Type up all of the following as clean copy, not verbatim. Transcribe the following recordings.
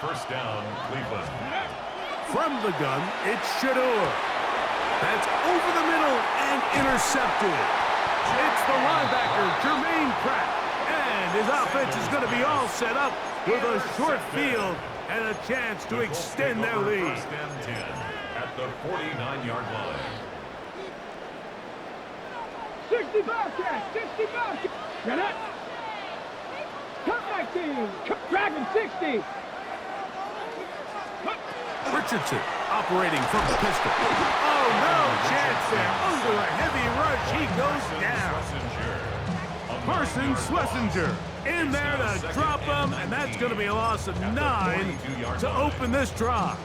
First down, Cleveland. From the gun, it's Shador. That's over the middle and intercepted. It's the linebacker, Jermaine Pratt. And his offense is going to be all set up with a short field and a chance to extend their lead. First and 10 at the 49-yard line. 60 Bobcat, 60 Bobcat. Get it. Cut back team. Dragon 60. Richardson operating from the pistol. Oh, no chance there. Under a heavy rush, he goes down. Carson Schlesinger in there to drop him, and that's going to be a loss of 9 to open this drive.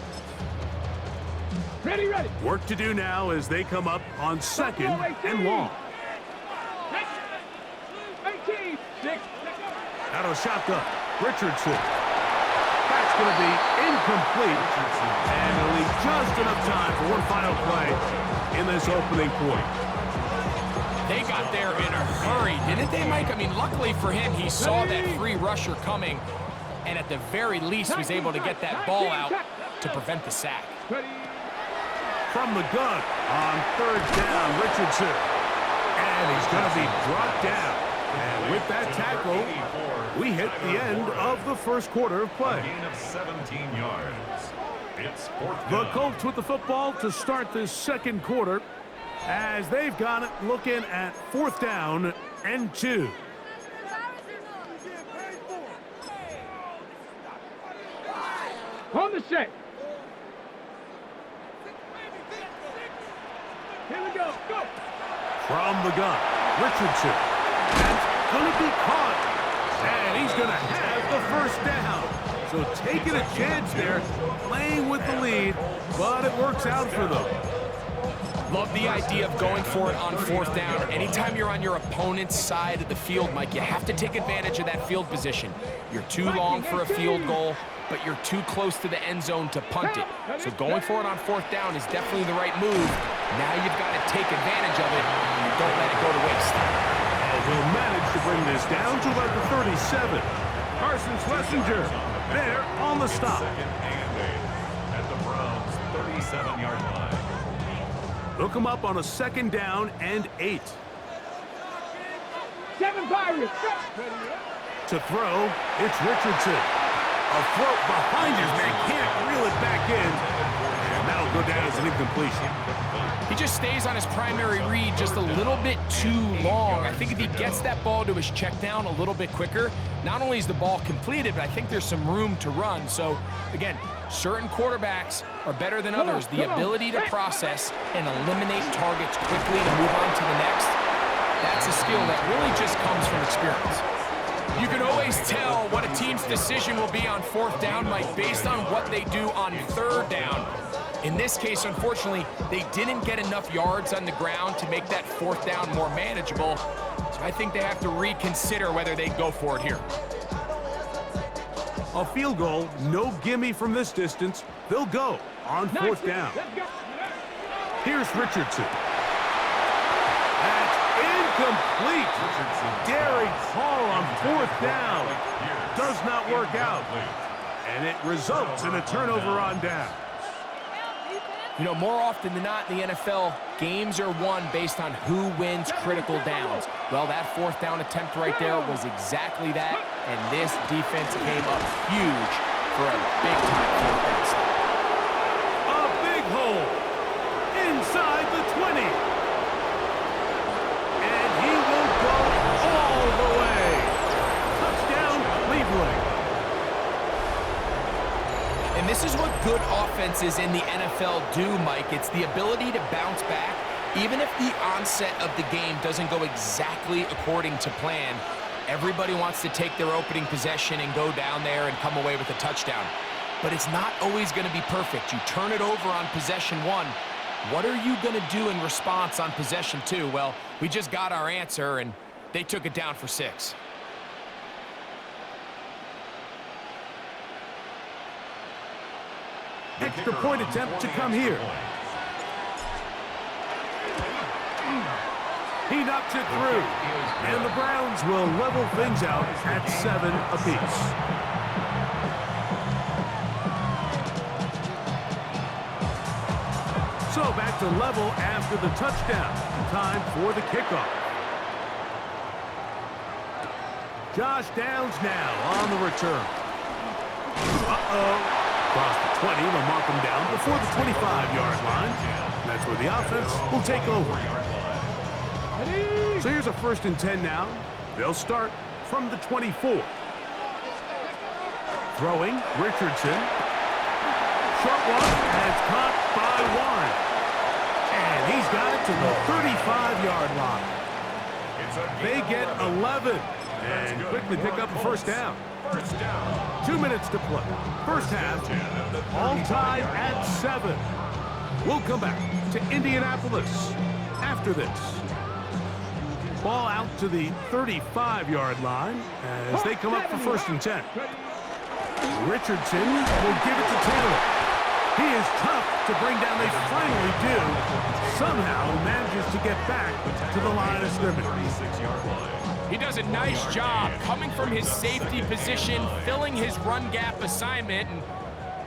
Ready, ready. Work to do now as they come up on second and long. 18. 6. Out of shotgun, Richardson. That's going to be incomplete, and it'll leave just enough time for one final play in this opening quarter. They got there in a hurry, didn't they, Mike? I mean, luckily for him, he saw that free rusher coming, and at the very least was able to get that ball out to prevent the sack. From the gun on third down, Richardson. And he's going to be brought down. And with that tackle, we hit the end of the first quarter of play. A gain of 17 yards. It's fourth The down. Colts with the football to start this second quarter as they've got it looking at fourth down and 2. On the set. Here we go. Go. From the gun, Richardson. That's going to be caught. And he's going to have the first down. So taking a chance there, playing with the lead, but it works out for them. Love the idea of going for it on fourth down. Anytime you're on your opponent's side of the field, Mike, you have to take advantage of that field position. You're too long for a field goal, but you're too close to the end zone to punt it. So going for it on fourth down is definitely the right move. Now you've got to take advantage of it and don't let it go to waste. And he'll manage to bring this down to about the 37. Carson Schlesinger there on the stop. Second and 8 at the Browns' 37-yard line. They'll come up on a second down and 8. 7 Pirates. To throw, it's Richardson. A throw behind his man, can't reel it back in. And that'll go down as an incompletion. He just stays on his primary read just a little bit too long. I think if he gets that ball to his check down a little bit quicker, not only is the ball completed, but I think there's some room to run. So, again, certain quarterbacks are better than others. The ability to process and eliminate targets quickly to move on to the next, that's a skill that really just comes from experience. You can always tell what a team's decision will be on fourth down, Mike, based on what they do on third down. In this case, unfortunately, they didn't get enough yards on the ground to make that fourth down more manageable. So I think they have to reconsider whether they go for it here. A field goal, no gimme from this distance. They'll go on fourth down. Here's Richardson. That's incomplete. Derek Hall on fourth down. Does not work out. And it results in a turnover on down. You know, more often than not in the NFL, games are won based on who wins critical downs. Well, that fourth down attempt right there was exactly that, and this defense came up huge for a big-time fourth down stop. A big hole inside the 20. And he will go all the way. Touchdown, Cleveland. And this is what good offenses in the NFL do, Mike. It's the ability to bounce back. Even if the onset of the game doesn't go exactly according to plan, everybody wants to take their opening possession and go down there and come away with a touchdown. But it's not always going to be perfect. You turn it over on possession 1. What are you going to do in response on possession 2? Well, we just got our answer, and they took it down for 6. Extra point attempt to come here. He knocks it through. And the Browns will level things out at 7 apiece. So back to level after the touchdown. Time for the kickoff. Josh Downs now on the return. Across the 20, they'll mark him down before the 25-yard line. That's where the offense will take over. So here's a 1st and 10 now. They'll start from the 24. Throwing, Richardson. Short one, and it's caught by Warren. And he's got it to the 35-yard line. They get 11 and quickly pick up a 1st down. 2 minutes to play. First half, all tied at 7. We'll come back to Indianapolis after this. Ball out to the 35-yard line as they come up for 1st and 10. Richardson will give it to Taylor. He is tough to bring down. They finally do. Somehow manages to get back to the line of scrimmage. He does a nice job coming from his safety position, filling his run gap assignment, and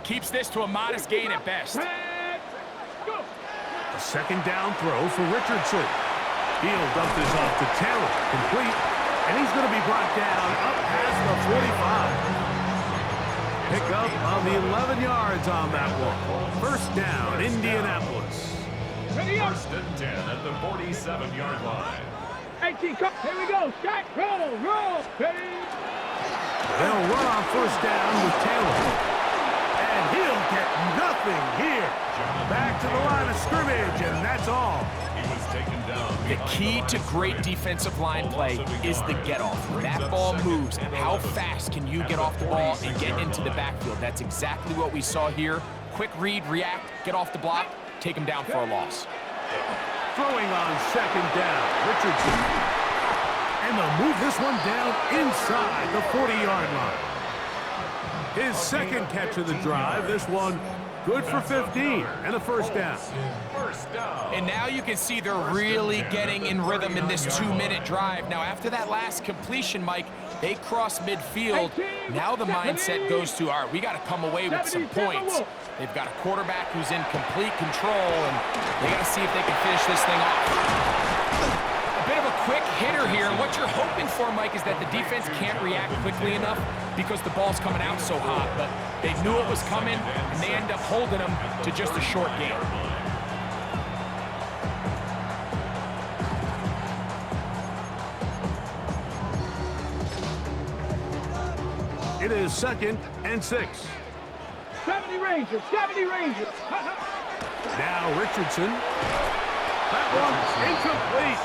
keeps this to a modest gain at best. A 2nd down throw for Richardson. He'll dump this off to Taylor, complete, and he's going to be brought down up past the 45. Pick up of the 11 yards on that one. 1st down, Indianapolis. 1st and 10 at the 47-yard line. 18, here we go. Shot, roll. Ready? They'll run on 1st down with Taylor. And he'll get nothing here. Back to the line of scrimmage, and that's all. He was taken down. The key to great defensive line play is the get-off. When that ball moves, how fast can you get off the ball and get into the backfield? That's exactly what we saw here. Quick read, react, get off the block, take him down for a loss. Throwing on 2nd down, Richardson. And they'll move this one down inside the 40-yard line. His 2nd catch of the drive, this one good for 15 and a 1st down. And now you can see they're really getting in rhythm in this 2-minute drive. Now, after that last completion, Mike, they cross midfield. Now the mindset goes to, all right, we got to come away with some points. They've got a quarterback who's in complete control, and they got to see if they can finish this thing off. A bit of a quick hitter here. What you're hoping for, Mike, is that the defense can't react quickly enough because the ball's coming out so hot. But they knew it was coming, and they end up holding them to just a short game. It is 2nd and 6. 70 Rangers. Now Richardson. That one incomplete.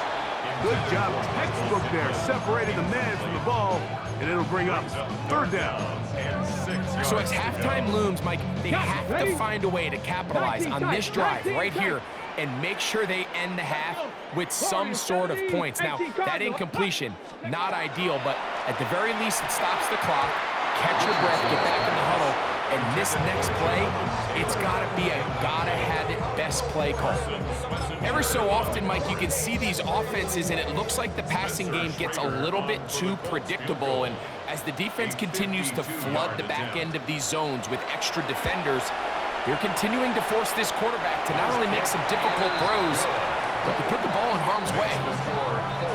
Good job, textbook there, separating the man from the ball, and it'll bring up 3rd down. So as halftime looms, Mike, they have to find a way to capitalize on this drive right here and make sure they end the half with some sort of points. Now, that incompletion, not ideal, but at the very least, it stops the clock. Catch your breath, get back in the huddle, and this next play, it's got to be a gotta-have-it best play call. Every so often, Mike, you can see these offenses, and it looks like the passing game gets a little bit too predictable, and as the defense continues to flood the back end of these zones with extra defenders, they're continuing to force this quarterback to not only make some difficult throws, but to put the ball in harm's way.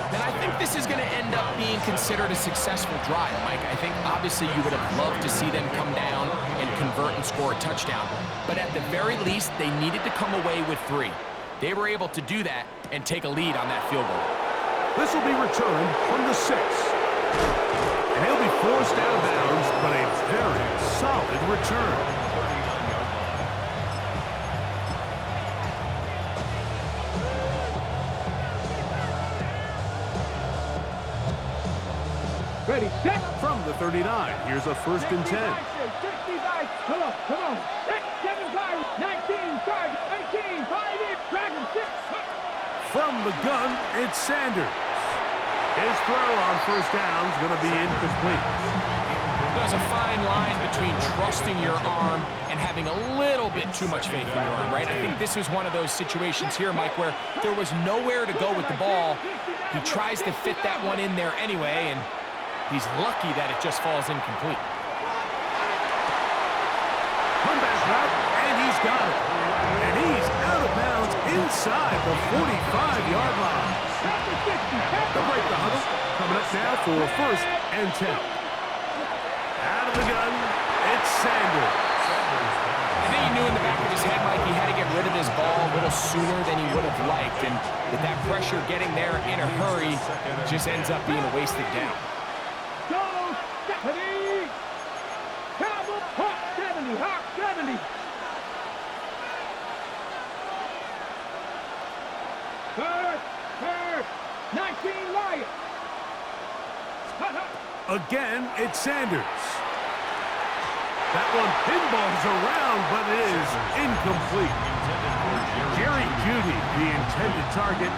And I think this is going to end up being considered a successful drive, Mike. I think obviously you would have loved to see them come down and convert and score a touchdown. But at the very least, they needed to come away with 3. They were able to do that and take a lead on that field goal. This will be returned from the 6. And he'll be forced out of bounds, but a very solid return. Ready, set. From the 39, here's a 1st and 10. 65, come on. 75, 19, 5, 18, 5, Dragon 6. From the gun, it's Sanders. His throw on 1st down is going to be incomplete. There's a fine line between trusting your arm and having a little bit too much faith in your arm, right? I think this is one of those situations here, Mike, where there was nowhere to go with the ball. He tries to fit that one in there anyway, and he's lucky that it just falls incomplete. Comeback route, and he's got it. And he's out of bounds inside the 45-yard line. They'll break the huddle. Coming up now for 1st and 10. Out of the gun, it's Sanders. I think he knew in the back of his head, Mike, he had to get rid of this ball a little sooner than he would have liked. And with that pressure getting there in a hurry, it just ends up being a wasted down. Go, Stephanie! Cowboy, Hawk 70, Hawk 70. First, 19 Lions. Again, it's Sanders. That one pinballs around, but it is incomplete. Jerry Jeudy, the intended target.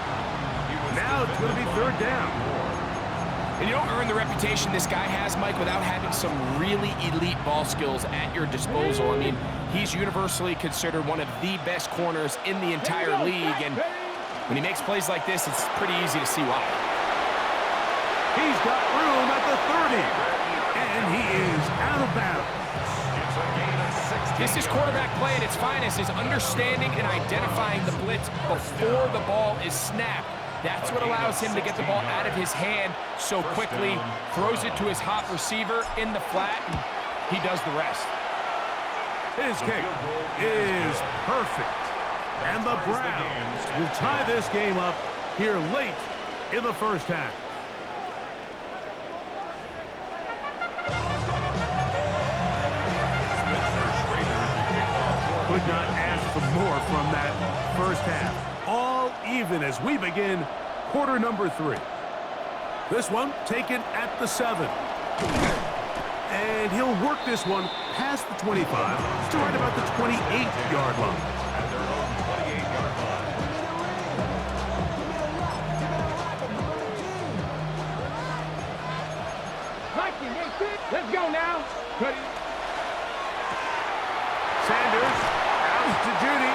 Now it's going to be 3rd down. And you don't earn the reputation this guy has, Mike, without having some really elite ball skills at your disposal. I mean, he's universally considered one of the best corners in the entire league, and when he makes plays like this, it's pretty easy to see why. He's got room at the 30, and he is out of bounds. This is quarterback play at its finest, is understanding and identifying the blitz before the ball is snapped. That's what allows him to get the ball out of his hand so quickly, throws it to his hot receiver in the flat, and he does the rest. His kick is perfect. And the Browns will tie this game up here late in the 1st half. Could not ask for more from that 1st half. All even as we begin quarter number 3. This one taken at the 7. And he'll work this one past the 25 to right about the 28-yard line. Let's go now. Sanders out to Jeudy.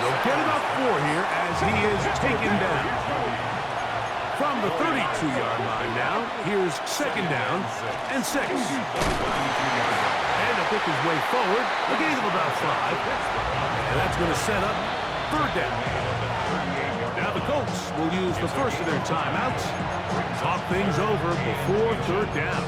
They'll get about 4 here as he is taken down. From the 32-yard line now, here's 2nd down and 6. And to pick his way forward, a gain of about 5. And that's going to set up 3rd down. Now the Colts will use the first of their timeouts. Talk things over before 3rd down.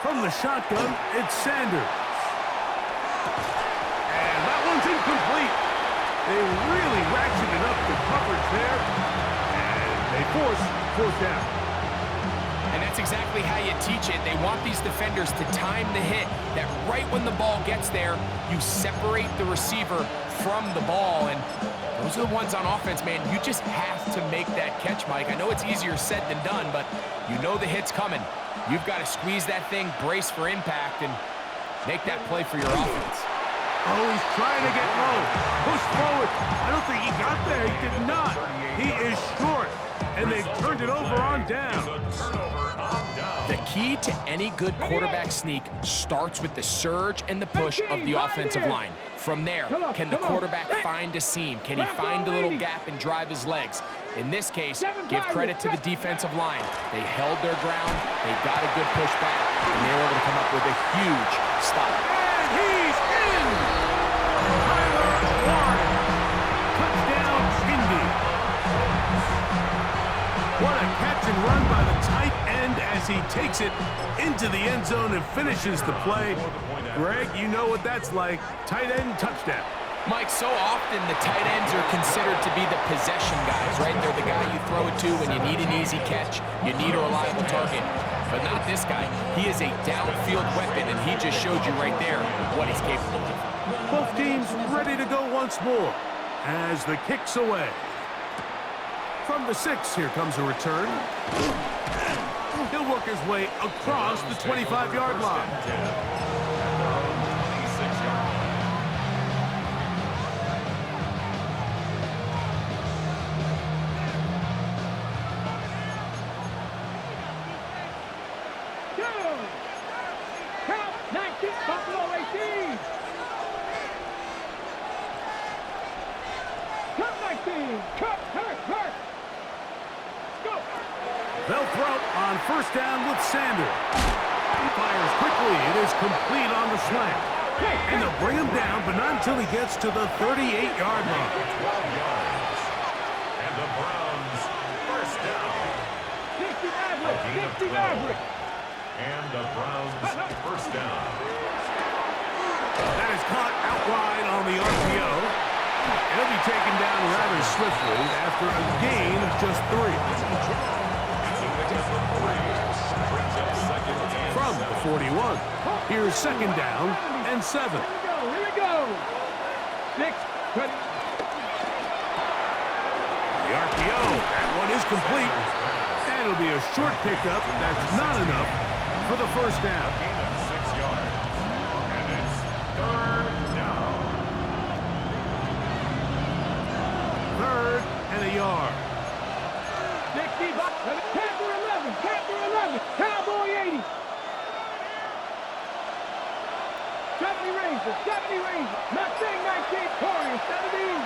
From the shotgun, it's Sanders. And that one's incomplete. They really ratcheted up the coverage there. And they force 4th down. And that's exactly how you teach it. They want these defenders to time the hit, that right when the ball gets there, you separate the receiver from the ball. And those are the ones on offense, man. You just have to make that catch, Mike. I know it's easier said than done, but you know the hit's coming. You've got to squeeze that thing, brace for impact, and make that play for your offense. Oh, he's trying to get low. Push forward. I don't think he got there. He did not. He is short, and they've turned it over on down. The key to any good quarterback sneak starts with the surge and the push of the offensive line. From there, can the quarterback find a seam? Can he find a little gap and drive his legs? In this case, give credit to the defensive line. They held their ground, they got a good push back, and they were able to come up with a huge stop. And he's in! Tyler Warren. Touchdown, Indy. What a catch and run by the tight end as he takes it into the end zone and finishes the play. Greg, you know what that's like. Tight end touchdown. Mike, so often the tight ends are considered to be the possession guys, right? They're the guy you throw it to when you need an easy catch, you need a reliable target. But not this guy. He is a downfield weapon, and he just showed you right there what he's capable of. Both teams ready to go once more as the kick's away. From the 6, here comes a return. He'll work his way across the 25-yard line. They'll throw on first down with Sanders. He fires quickly. It is complete on the slant. And they'll bring him down, but not until he gets to the 38-yard line. 12 yards. And the Browns first down. 60 Maverick. 60 Maverick. And the Browns first down. That is caught out wide on the RPO. It'll be taken down rather swiftly after a gain of just 3. From the 41. Here's second down and 7. Here we go. 6. Ready. The RPO, that one is complete. And it'll be a short pickup. That's not enough for the first down. Gain of 6 yards. And it's third down. 3rd and a yard. 60 bucks. Panther 11. Panther 11. Cowboy 80. 70 Rangers. 70 Rangers. Mustang 19. Corey 17.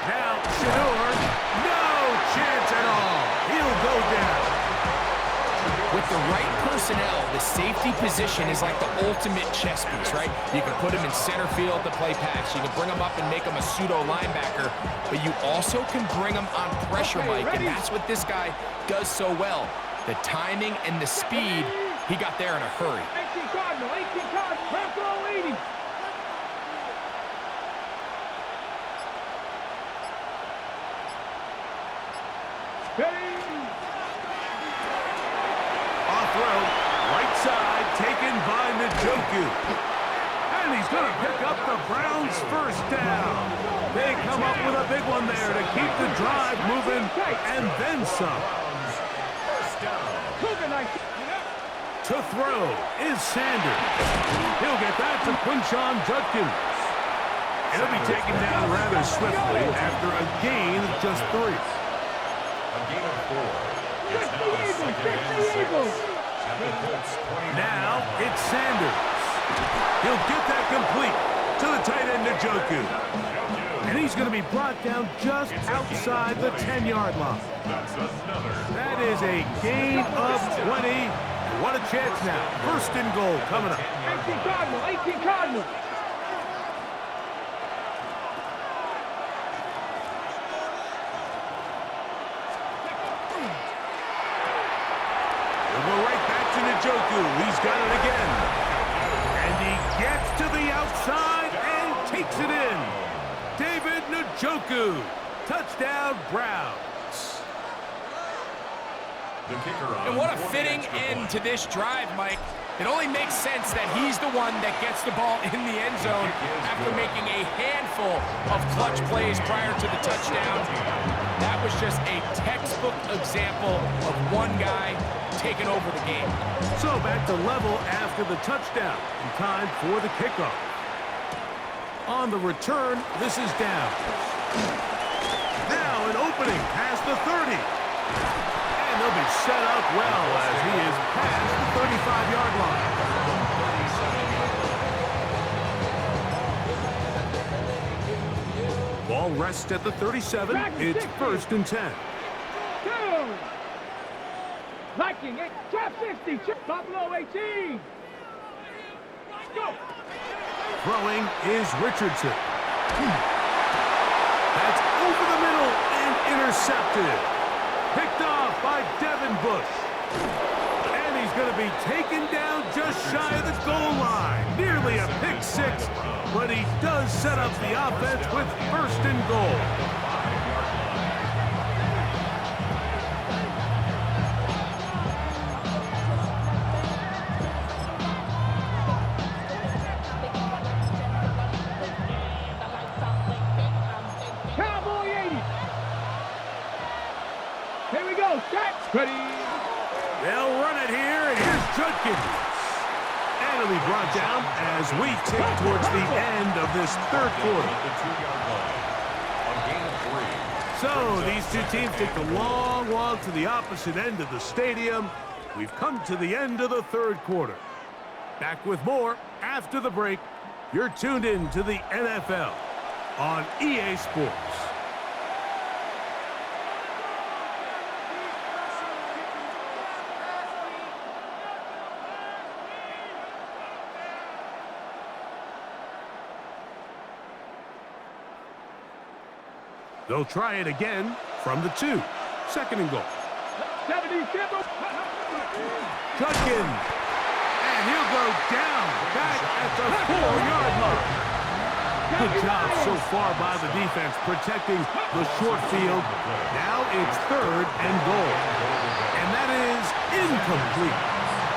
Now, Shador, no chance at all. He'll go down. With the right personnel, the safety position is like the ultimate chess piece, right? You can put him in center field to play pass. You can bring him up and make him a pseudo linebacker, but you also can bring him on pressure, Mike, and that's what this guy does so well. The timing and the speed, he got there in a hurry. 18 Cardinal. 18 Cardinal. Panther 80. Ready. Off-road, right side, taken by Njoku. And he's going to pick up the Browns' first down. They come up with a big one there to keep the drive moving, and then some. First down. Cougar 19. To throw is Sanders. He'll get that to Quinshon Judkins. It'll be taken down rather swiftly after a gain of just 3. A gain of 4. It's 60 now Eagles. second 60 and 6. Eagles. At the Colts 29. Now it's Sanders. He'll get that complete to the tight end Njoku. And he's going to be brought down just outside the 10-yard line. That's another. That is a gain of 20. What a chance now. First and goal coming up. 18 Cardinal. 18 Cardinal. We'll go right back to Njoku. He's got it again. And he gets to the outside and takes it in. David Njoku. Touchdown, Browns. The kicker on And what a 4 fitting extra end point. to this drive, Mike. It only makes sense that he's the one that gets the ball in the end zone after making a handful of clutch plays prior to the touchdown. That was just a textbook example of one guy taking over the game. So back to level after the touchdown. And time for the kickoff. On the return, this is down. Now an opening past the 30. And they'll be set up well as he is past the 35-yard line. Ball rests at the 37. It's 1st and 10. 2. Viking 8. Trap 60. Buffalo 18. Go. Throwing is Richardson. That's over the middle and intercepted. Picked off by Devin Bush. And he's going to be taken down just shy of the goal line. Nearly a pick 6, but he does set up the offense with 1st and goal. Cowboy 80. Here we go. Set. Ready. They'll run it here, and here's Judkins. And he'll be brought down as we tick towards the end of this 3rd quarter. At the 2-yard line. A gain of 3. So these two teams take the long walk to the opposite end of the stadium. We've come to the end of the 3rd quarter. Back with more after the break. You're tuned in to the NFL on EA Sports. They'll try it again from the 2. Second and goal. 70, Judkin. And he'll go down back at the 4-yard line. Good job so far by the defense protecting the short field. Now it's 3rd and goal. And that is incomplete.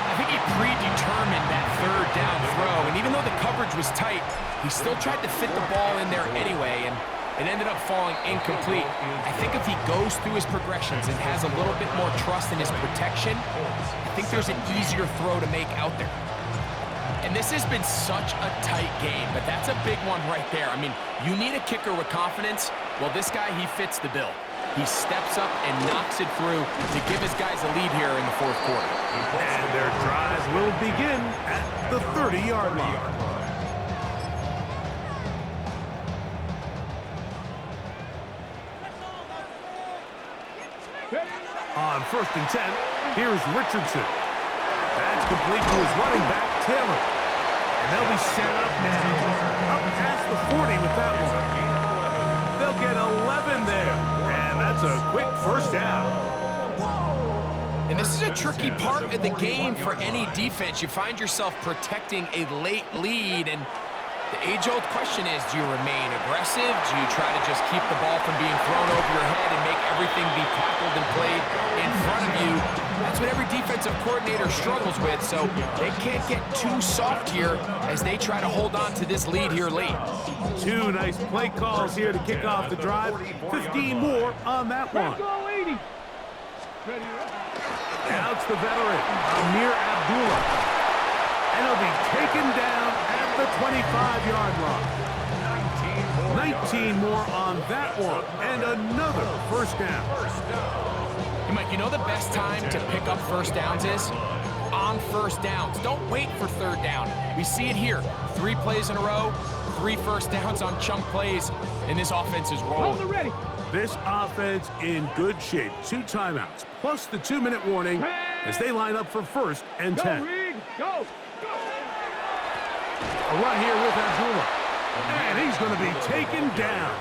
I think he predetermined that 3rd down throw, and even though the coverage was tight, he still tried to fit the ball in there anyway, and it ended up falling incomplete. I think if he goes through his progressions and has a little bit more trust in his protection, I think there's an easier throw to make out there. And this has been such a tight game, but that's a big one right there. I mean, you need a kicker with confidence. Well, this guy, he fits the bill. He steps up and knocks it through to give his guys a lead here in the 4th quarter. And their drive will begin at the 30-yard line. On 1st and 10, here's Richardson. That's complete to his running back, Taylor. And they'll be set up now. Up past the 40 with that one. They'll get 11 there. And that's a quick first down. And this is a tricky part of the game for any defense. You find yourself protecting a late lead, and the age-old question is, do you remain aggressive? Do you try to just keep the ball from being thrown over your head and make everything be tackled and played in front of you? That's what every defensive coordinator struggles with, so they can't get too soft here as they try to hold on to this lead here late. 2 nice play calls here to kick off the drive. 15 more on that one. Now it's the veteran, Amir Abdullah. And he'll be taken down at the 25-yard line. 19 more on that one, and another first down. Hey, Mike, you know the best time to pick up first downs is? On first downs. Don't wait for 3rd down. We see it here. 3 plays in a row, 3 first downs on chunk plays, and this offense is rolling. This offense in good shape. 2 timeouts, plus the 2-minute warning as they line up for 1st and 10. Go! A run here with Abdullah. And he's going to be taken down.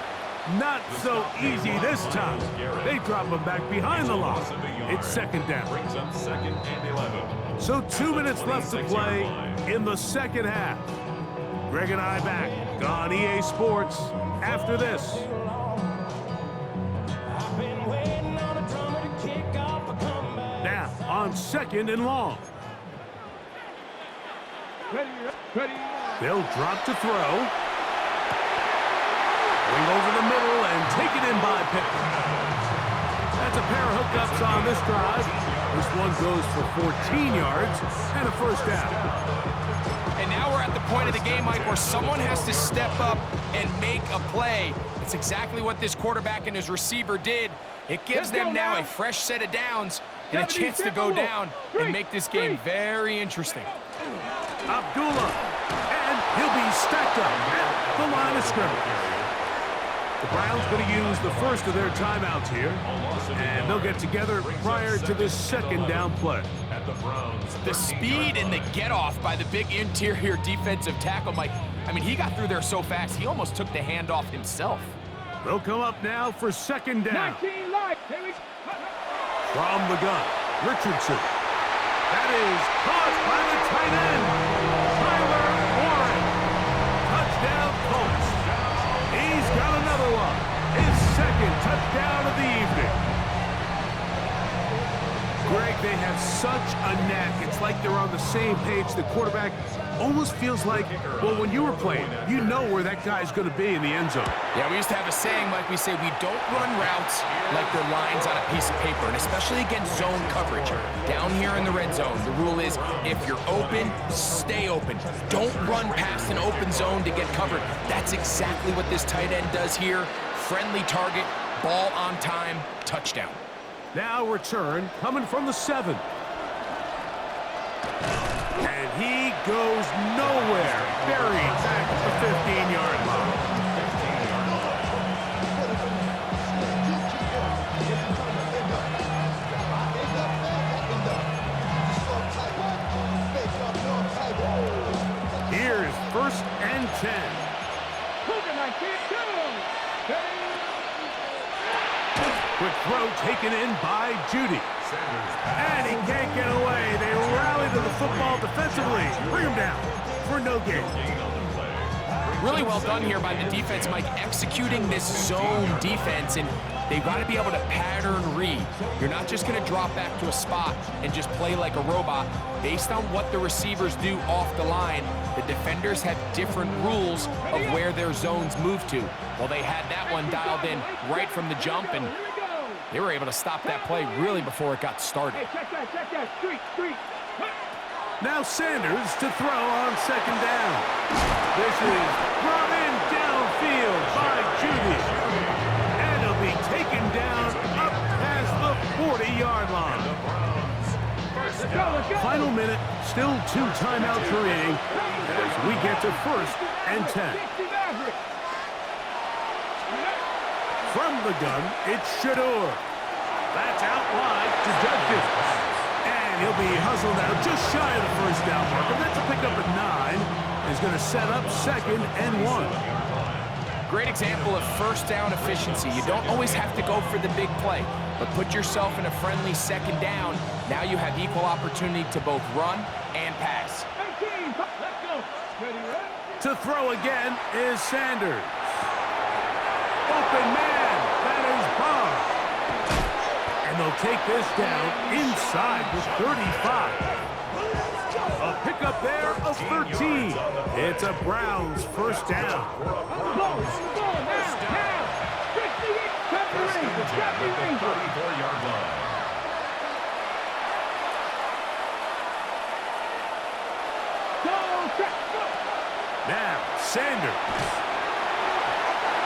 Not so easy this time. They drop him back behind the line. It's 2nd down. So 2 minutes left to play in the 2nd half. Greg and I back on EA Sports after this. Now on 2nd and long. Ready. They'll drop to throw. Wing over the middle and take it in by Pittman. That's a pair of hookups on this drive. This one goes for 14 yards and a first down. And now we're at the point of the game, Mike, where someone has to step up and make a play. It's exactly what this quarterback and his receiver did. It gives them now a fresh set of downs and a chance to go down and make this game very interesting. Abdullah, and he'll be stacked up at the line of scrimmage. The Browns going to use the first of their timeouts here, and they'll get together prior to this 2nd down play. The speed and the get-off by the big interior defensive tackle, Mike. I mean, he got through there so fast, he almost took the handoff himself. They'll come up now for 2nd down. 19 light. From the gun, Richardson. That is caught by the tight end, Tyler Warren. Touchdown, Colts. He's got another one. His 2nd touchdown of the evening. Greg, they have such a knack. It's like they're on the same page. The quarterback almost feels like, well, when you were playing, you know where that guy's going to be in the end zone. Yeah, we used to have a saying, Mike, we say we don't run routes like they're lines on a piece of paper, and especially against zone coverage. Down here in the red zone, the rule is if you're open, stay open. Don't run past an open zone to get covered. That's exactly what this tight end does here. Friendly target, ball on time, touchdown. Now return coming from the 7. And he goes nowhere. Buried back at the 15-yard line. Here's 1st and 10. Quick throw taken in by Judy. And he can't get away. They rally to the football defensively. Bring him down for no gain. Really well done here by the defense, Mike, executing this zone defense, and they've got to be able to pattern read. You're not just going to drop back to a spot and just play like a robot. Based on what the receivers do off the line, the defenders have different rules of where their zones move to. Well, they had that one dialed in right from the jump, and they were able to stop that play really before it got started. Hey, check that. Street. Now Sanders to throw on second down. This is brought in downfield by Judy. And it'll be taken down up past the 40-yard line. Final minute, still 2 timeouts remaining as we get to 1st and 10. From the gun, it's Shador. That's out wide to Judkins. And he'll be hustled out just shy of the first down marker. That's a pickup at 9. He's going to set up 2nd and 1. Great example of first down efficiency. You don't always have to go for the big play, but put yourself in a friendly 2nd down. Now you have equal opportunity to both run and pass. To throw again is Sanders. Open man, that is Barr. And they'll take this down inside the 35. A pickup there of 13. It's a Browns first down. Now, Sanders.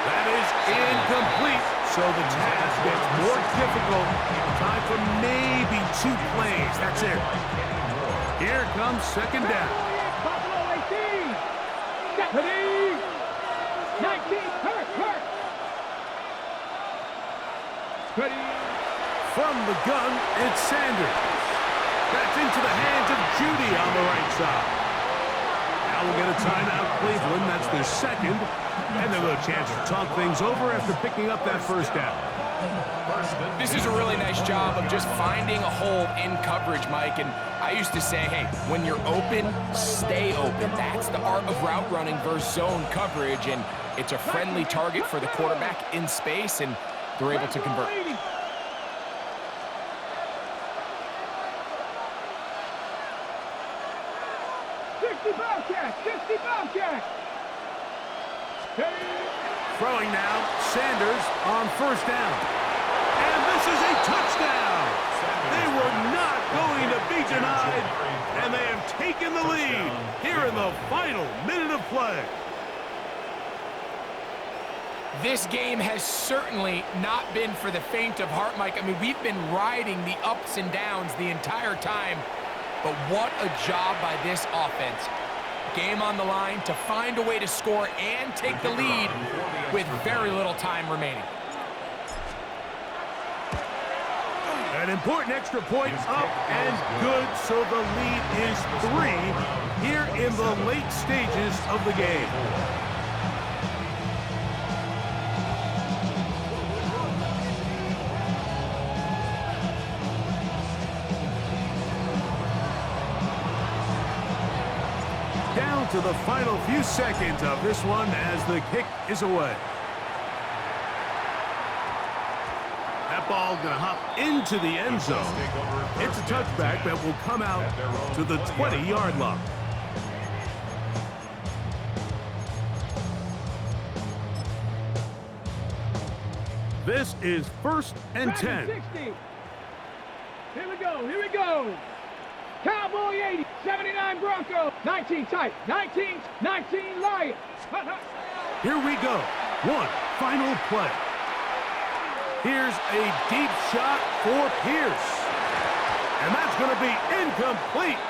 That is incomplete, so the task gets more difficult. Time for maybe 2 plays. That's it. Here comes 2nd down. Buffalo 18. Stephanie. 19. Hurt. Ready. From the gun, it's Sanders. That's into the hands of Judy on the right side. Now we'll get a timeout, Cleveland. That's their 2nd. And they'll have a chance to talk things over after picking up that first down. This is a really nice job of just finding a hole in coverage, Mike. And I used to say, hey, when you're open, stay open. That's the art of route running versus zone coverage. And it's a friendly target for the quarterback in space, and they're able to convert. 60 Bobcats. Throwing now, Sanders on first down. And this is a touchdown. They were not going to be denied, and they have taken the lead here in the final minute of play. This game has certainly not been for the faint of heart, Mike. I mean, we've been riding the ups and downs the entire time, but what a job by this offense. Game on the line to find a way to score and take the lead with very little time remaining. An important extra point up and good, so the lead is 3 here in the late stages of the game. Down to the final few seconds of this one as the kick is away. That ball going to hop into the end zone. It's a touchback that will come out to the 20-yard line. This is 1st and 10. 60. Here we go. Cowboy 80, 79 Bronco, 19 tight, 19 Lions. Here we go. One final play. Here's a deep shot for Pierce. And that's going to be incomplete.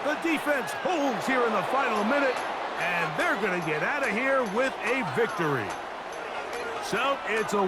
The defense holds here in the final minute, and they're going to get out of here with a victory. So it's a win.